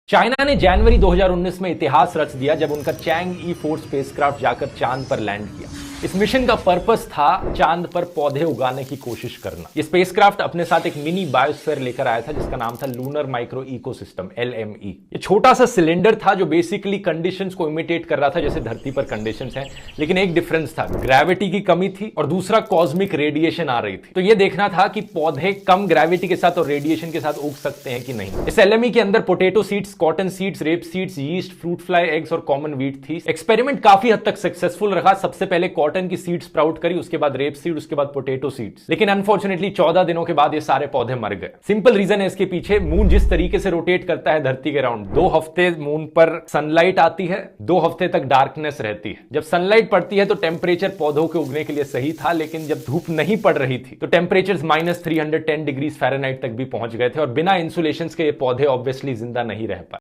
China ने जनवरी 2019 में इतिहास रच दिया जब उनका चैंग ई4 स्पेसक्राफ्ट जाकर चांद पर लैंड किया। इस मिशन का पर्पस था चांद पर पौधे उगाने की कोशिश करना। ये स्पेसक्राफ्ट अपने साथ एक मिनी बायोस्फीयर लेकर आया था जिसका नाम था लूनर माइक्रो इकोसिस्टम LME। ये छोटा सा सिलेंडर था जो बेसिकली कंडीशंस को इमिटेट कर रहा था जैसे धरती पर कंडीशंस हैं, लेकिन एक डिफरेंस था, ग्रेविटी की कमी थी और दूसरा कॉस्मिक रेडिएशन आ रही थी। तो ये देखना था कि पौधे कम ग्रेविटी के साथ और रेडिएशन के साथ उग सकते हैं कि नहीं। इस LME के अंदर potato seeds, cotton seeds, rape seeds, yeast, fruit fly, eggs और कॉमन व्हीट थी। एक्सपेरिमेंट काफी हद तक सक्सेसफुल रहा। सबसे पहले कॉटन की सीड्स स्प्राउट करी, उसके बाद रेप सीड, उसके बाद पोटैटो सीड्स। लेकिन अनफॉर्चुनेटली 14 दिनों के बाद ये सारे पौधे मर गए। सिंपल रीजन है इसके पीछे, मून जिस तरीके से रोटेट करता है धरती के राउंड, 2 हफ्ते मून पर सनलाइट आती है, 2 हफ्ते तक डार्कनेस रहती है। जब सनलाइट पड़ती है तो टेम्परेचर पौधों के उगने के लिए सही था, लेकिन जब धूप नहीं पड़ रही थी तो टेम्परेचर -310 डिग्री फ़ारेनहाइट तक भी पहुंच गए थे और बिना इंसुलेशन के ये पौधे ऑब्वियसली जिंदा नहीं रह पाए।